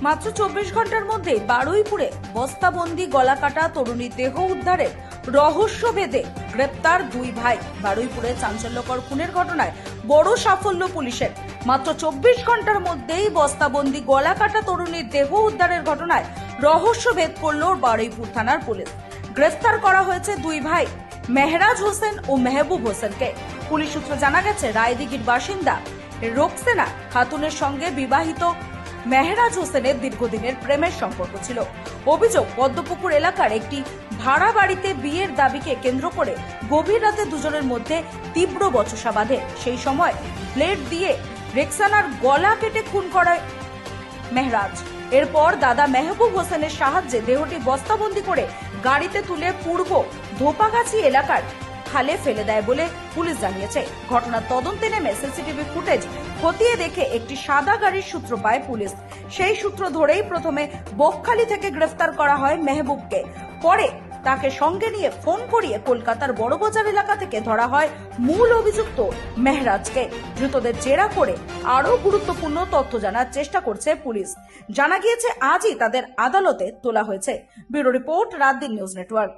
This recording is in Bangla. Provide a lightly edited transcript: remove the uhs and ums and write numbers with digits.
মাত্র 24 ঘন্টার মধ্যে বারুইপুরে বস্তাবন্দি গলাকাটা তরুণীর দেহ উদ্ধারের রহস্য ভেদে গ্রেপ্তার দুই ভাই। বারুইপুরে চাঞ্চল্যকর খুনের ঘটনায় বড় সাফল্য পুলিশের। মাত্র 24 ঘন্টার মধ্যেই বস্তাবন্দি গলাকাটা তরুণীর দেহ উদ্ধারের ঘটনায় রহস্য ভেদ করল বারুইপুর থানার পুলিশ। গ্রেফতার করা হয়েছে দুই ভাই মেহরাজ হোসেন ও মেহবুব হোসেনকে। পুলিশ সূত্রে জানা গেছে, রায়দিঘির বাসিন্দা রোকসেনা খাতুনের সঙ্গে বিবাহিত মেহরাজ হোসেনের দীর্ঘদিনের প্রেমের সম্পর্ক ছিল। অভিযোগ, পদ্মপুকুর এলাকার একটি ভাড়া বাড়িতে বিয়ের দাবিকে কেন্দ্র করে গভীর রাতে দুজনের মধ্যে তীব্র বচসা বাঁধে। সেই সময় ব্লেড দিয়ে রোকসানার গলা কেটে খুন করায় মেহরাজ। এরপর দাদা মেহবুব হোসেনের সাহায্যে দেহটি বস্তাবন্দি করে গাড়িতে তুলে পূর্ব ধোপাগাছি এলাকার খালে ফেলে দেয় বলে পুলিশ জানিয়েছে। ঘটনার তদন্তে নেমে সিসিটিভি ফুটেজ খতিয়ে দেখে একটি সাদা গাড়ির সূত্র পায় পুলিশ। সেই সূত্র ধরেই প্রথমে বকখালি থেকে গ্রেফতার করা হয় মেহবুবকে। পরে তাকে সঙ্গে নিয়ে ফোন করিয়ে কলকাতার বড়বাজার এলাকা থেকে ধরা হয় মূল অভিযুক্ত মেহরাজকে। ধৃতদের জেরা করে আরো গুরুত্বপূর্ণ তথ্য জানার চেষ্টা করছে পুলিশ। জানা গিয়েছে, আজই তাদের আদালতে তোলা হয়েছে। Bureau report, রাতদিন news network.